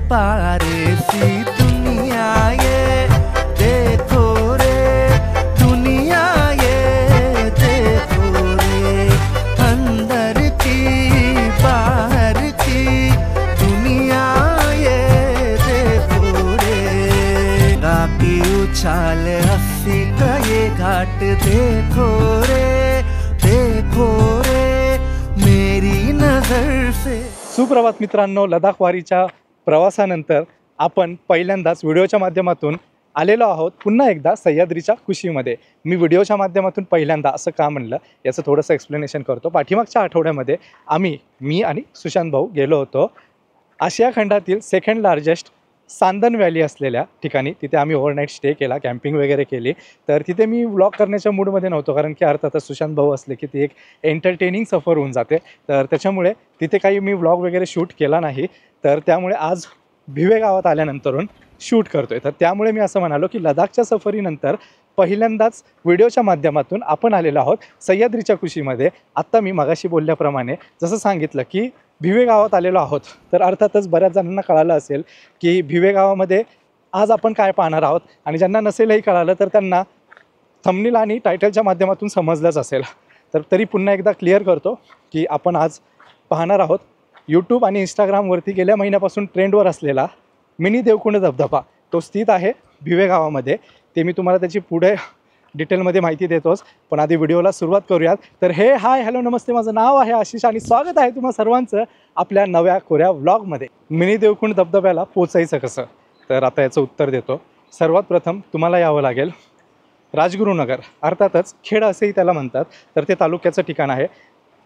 पारे C दुनिया ये देखो रे, दुनिया ये देखो रे, अंदर की बाहर की दुनिया ये देखो रे, की उछाल हंसी का ये घाट देखो रे, देखो रे मेरी नजर से। सुप्रभात मित्रांनो, लडाख वारीच्या प्रवासानंतर आपण पहिल्यांदाच व्हिडिओच्या माध्यमातून आलेलो आहोत पुन्हा एकदा सह्याद्रीच्या कुशीमध्ये। मी व्हिडिओच्या माध्यमातून पहिल्यांदा असं का म्हणलं याचं थोडंसं एक्सप्लेनेशन करतो। पाठीमागच्या आठवड्यामध्ये मी आणि सुशांत भाऊ गेलो होतो आशिया खंडातील सेकंड लार्जेस्ट सांदन व्हॅली असलेल्या ठिकाणी। तिथे आम्ही ओव्हरनाईट स्टे केला, कॅम्पिंग वगैरे केली। तर तिथे मी व्लॉग करण्याच्या मूडमध्ये नव्हतो, कारण की अर्थातच सुशांत भाऊ असले की ती एक एंटरटेनिंग सफर होऊन जाते, तर त्याच्यामुळे तिथे काही मी व्लॉग वगैरे शूट केला नाही। तर त्यामुळे आज भिवे गावात आल्यानंतरून शूट करतोय। तर त्यामुळे मी असं म्हणालो की लडाखच्या सफरीनंतर पहिल्यांदाच व्हिडिओच्या माध्यमातून आपण आलेलो आहोत सह्याद्रीच्या कुशीमध्ये। आत्ता मी मगाशी बोलल्याप्रमाणे जसं सांगितलं की भिवे गावात आलेलो आहोत, तर अर्थातच बऱ्याच जणांना कळालं असेल की भिवे गावामध्ये आज आपण काय पाहणार आहोत, आणि ज्यांना नसेलही कळालं तर त्यांना थंबनेल आणि टायटलच्या माध्यमातून समजलंच असेल। तर तरी पुन्हा एकदा क्लिअर करतो की आपण आज पाहणार आहोत यूट्यूब आणि इंस्टाग्रामवरती गेल्या महिन्यापासून ट्रेंडवर असलेला मिनी देवकुंड धबधबा। तो स्थित आहे भिवे गावामध्ये। ते मी तुम्हाला त्याची पुढे डिटेलमध्ये माहिती देतोच, पण आधी व्हिडिओला सुरुवात करूयात। तर हे हाय हॅलो नमस्ते, माझं नाव आहे आशिष आणि स्वागत आहे तुम्हा सर्वांचं आपल्या नव्या कोऱ्या व्लॉगमध्ये। मिनी देवकुंड धबधब्याला पोचायचं कसं, तर आता याचं उत्तर देतो। सर्वात प्रथम तुम्हाला यावं लागेल राजगुरुनगर, अर्थातच खेड असेही त्याला म्हणतात। तर ते तालुक्याचं ठिकाण आहे,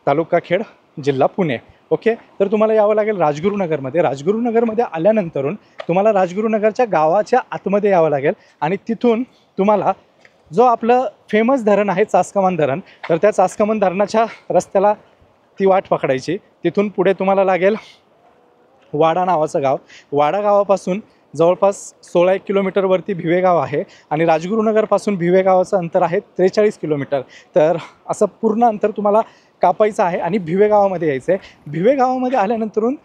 तालुका खेड, जिल्हा पुणे। ओके, तर तुम्हाला यावं लागेल राजगुरुनगरमध्ये। राजगुरुनगरमध्ये आल्यानंतरून तुम्हाला राजगुरुनगरच्या गावाच्या आतमध्ये यावं लागेल, आणि तिथून तुम्हाला जो आपलं फेमस धरण आहे चासकमान धरण, तर त्या चासकमान धरणाच्या रस्त्याला ती वाट पकडायची। तिथून पुढे तुम्हाला लागेल वाडा नावाचं गाव। वाडा गावापासून जवळपास 16 किलोमीटरवरती भिवे गाव आहे, आणि राजगुरुनगरपासून भिवे गावाचं अंतर आहे 43 किलोमीटर। तर असं पूर्ण अंतर तुम्हाला कापायचं आहे आणि भिवे गावामध्ये यायचं आहे। भिवे गावामध्ये आल्यानंतरून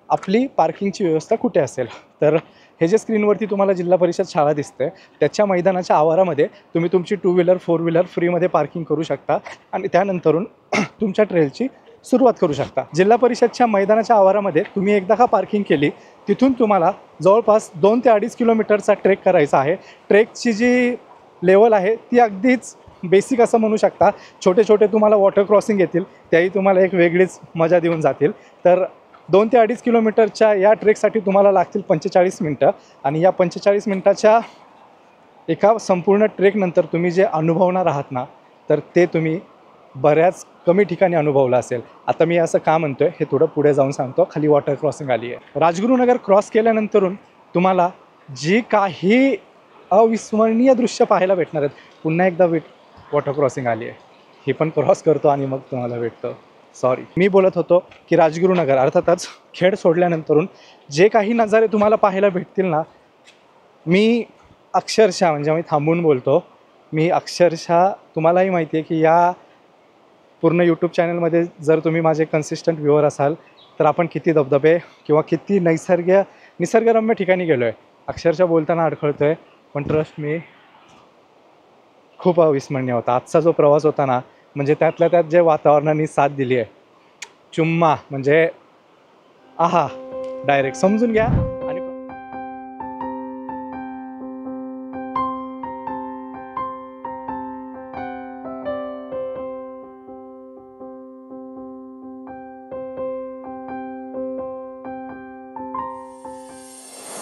आपली पार्किंगची व्यवस्था कुठे असेल, तर हे जे स्क्रीनवरती तुम्हाला जिल्हा परिषद शाळा दिसते त्याच्या मैदानाच्या आवारामध्ये तुम्ही तुमची 2 व्हीलर 4 व्हीलर फ्रीमध्ये पार्किंग करू शकता, आणि त्यानंतरून तुमच्या ट्रेलची सुरुवात करू शकता। जिल्हा परिषदच्या मैदानाच्या आवारामध्ये तुम्ही एकदा का पार्किंग केली, तिथून तुम्हाला जवळपास 2 ते 2.5 किलोमीटरचा ट्रेक करायचा आहे। ट्रेकची जी लेवल आहे ती अगदीच बेसिक असं म्हणू शकता। छोटे छोटे तुम्हाला वॉटर क्रॉसिंग येतील, त्याही तुम्हाला एक वेगळीच मजा देऊन जातील। तर 2 ते 2.5 किलोमीटरच्या या ट्रेकसाठी तुम्हाला लागतील 45 मिनटं, आणि या 45 मिनटाच्या एका संपूर्ण ट्रेकनंतर तुम्ही जे अनुभवणार आहात ना, तर ते तुम्ही बऱ्याच कमी ठिकाणी अनुभवलं असेल। आता मी असं का म्हणतो आहे हे थोडं पुढे जाऊन सांगतो। खाली वॉटर क्रॉसिंग आली आहे। राजगुरुनगर क्रॉस केल्यानंतरून तुम्हाला जी काही अविस्मरणीय दृश्य पाहायला भेटणार आहेत, पुन्हा एकदा वॉटर क्रॉसिंग आली आहे, ही पण क्रॉस करतो आणि मग तुम्हाला भेटतं। सॉरी, मी बोलत होतो की राजगुरुनगर अर्थातच खेड सोडल्यानंतरून जे काही नजारे तुम्हाला पाहायला भेटतील ना, मी अक्षरशः म्हणजे मी थांबून बोलतो, मी अक्षरशः तुम्हालाही माहिती आहे की या पूर्ण यूट्यूब चॅनलमध्ये जर तुम्ही माझे कन्सिस्टंट व्ह्यूअर असाल तर आपण किती धबधबे किंवा किती निसर्गरम्य ठिकाणी गेलो आहे। अक्षरशः बोलताना अडखळतो आहे, पण ट्रस्ट मी खूप अविस्मरणीय होता आजचा जो प्रवास होता ना। म्हणजे त्यातल्या त्यात जे वातावरणाने साथ दिली आहे, चुम्मा म्हणजे आहा, डायरेक्ट समजून घ्या। आणि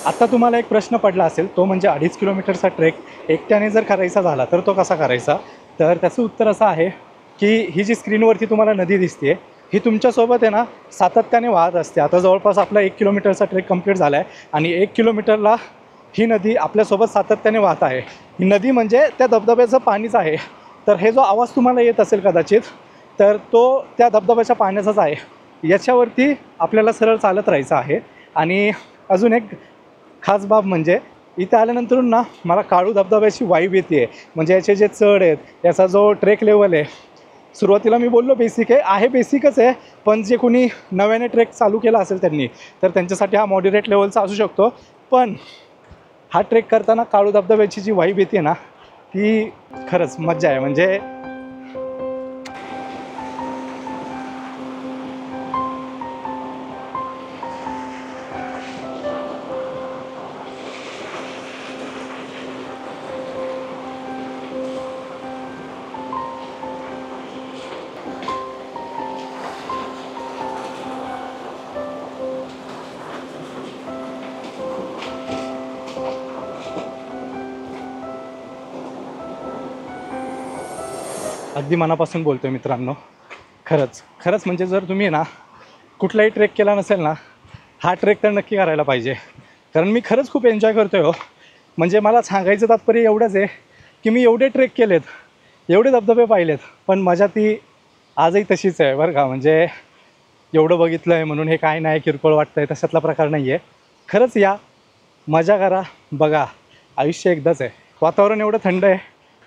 आता तुम्हाला एक प्रश्न पडला असेल, तो म्हणजे 2.5 किलोमीटरचा ट्रेक एकट्याने जर करायचा झाला तर तो कसा करायचा। तर त्याचं उत्तर असं आहे की ही जी स्क्रीनवरती तुम्हाला नदी दिसते ही तुमच्यासोबत आहे ना सातत्याने वाहत असते। आता जवळपास आपला 1 किलोमीटरचा ट्रेक कंप्लीट झाला आहे, आणि 1 किलोमीटरला ही नदी आपल्यासोबत सातत्याने वाहत आहे। ही नदी म्हणजे त्या धबधब्याचं पाणीच आहे। तर हे जो आवाज तुम्हाला येत असेल कदाचित, तर तो त्या धबधब्याच्या पाण्याचाच आहे। याच्यावरती आपल्याला सरळ चालत राहायचं आहे। आणि अजून एक खास बाब म्हणजे इथे आल्यानंतर ना मला काळू धबधब्याची वाईब येते। म्हणजे याचे जे चढ आहेत, याचा जो ट्रेक लेवल आहे, सुरुवातीला मी बोललो बेसिक आहे बेसिकच आहे, पण जे कोणी नव्याने ट्रेक चालू केला असेल त्यांनी तर त्यांच्यासाठी हा मॉडरेट लेवलचा असू शकतो. पण हा ट्रेक करताना काळू धबधब्याची जी वाईब येते ना ती खरंच मज्जा आहे. म्हणजे अगदी मनापासून बोलतो आहे मित्रांनो. खरंच म्हणजे जर तुम्ही ना कुठलाही ट्रेक केला नसेल ना हा ट्रेक तर नक्की करायला पाहिजे. कारण मी खरंच खूप एन्जॉय करतो आहे हो. म्हणजे मला सांगायचं तात्पर्य एवढंच आहे की मी एवढे ट्रेक केलेत, एवढे धबधबे पाहिलेत, पण मजा ती आजही तशीच आहे बरं का. म्हणजे एवढं बघितलं आहे म्हणून हे काय नाही किरकोळ वाटतं आहे तशातला प्रकार नाही आहे. खरंच या, मजा करा, बघा. आयुष्य एकदाच आहे. वातावरण एवढं थंड आहे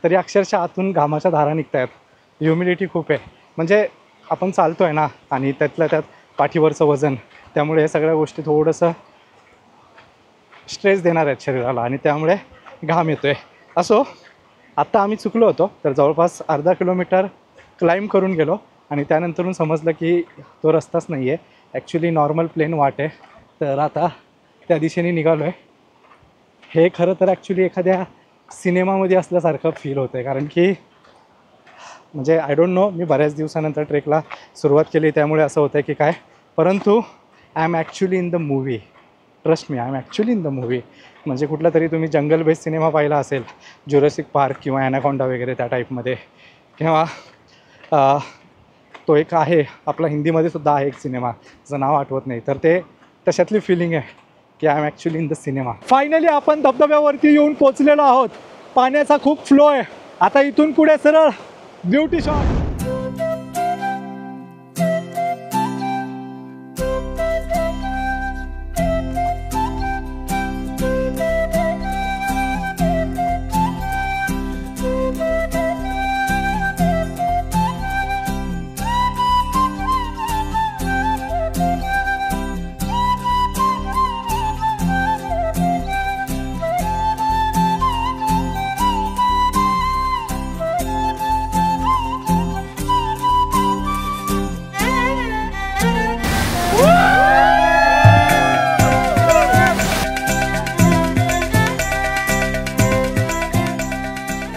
तरी अक्षरशः आतून घामाच्या धारा निघत आहेत. ह्युमिडिटी खूप आहे. म्हणजे आपण चालतो आहे ना आणि त्यातल्या त्यात पाठीवरचं वजन, त्यामुळे हे सगळ्या गोष्टी थोडंसं स्ट्रेस देणार आहेत शरीराला आणि त्यामुळे घाम येतो आहे. असो, आत्ता आम्ही चुकलो होतो. तर जवळपास अर्धा किलोमीटर क्लाइंब करून गेलो आणि त्यानंतरून समजलं की तो रस्ताच नाही आहे, ॲक्च्युली नॉर्मल प्लेन वाट आहे. तर आता त्या दिशेने निघालो आहे. हे खरं तर ॲक्च्युली एखाद्या सिनेमामध्ये असल्यासारखं फील होतं आहे. कारण की म्हणजे आय डोंट नो, मी बऱ्याच दिवसानंतर ट्रेकला सुरुवात केली त्यामुळे असं होतं आहे की काय, परंतु I am actually in the movie. Trust me, I am actually in the movie. म्हणजे कुठला तरी तुम्ही जंगल बेस्ड सिनेमा पाहिला असेल, जुरासिक पार्क किंवा ॲनाकोंडा वगैरे त्या टाईपमध्ये, किंवा तो एक आहे आपला हिंदीमध्ये सुद्धा आहे एक सिनेमा, त्याचं नाव आठवत नाही, तर ते तशातली फिलिंग आहे की I am actually in the cinema. Finally आपण धबधब्यावरती येऊन पोचलेलो आहोत. पाण्याचा खूप फ्लो आहे. आता इथून पुढे सरळ ब्युटी शॉट.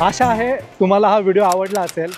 आशा आहे तुम्हाला हा व्हिडिओ आवडला असेल.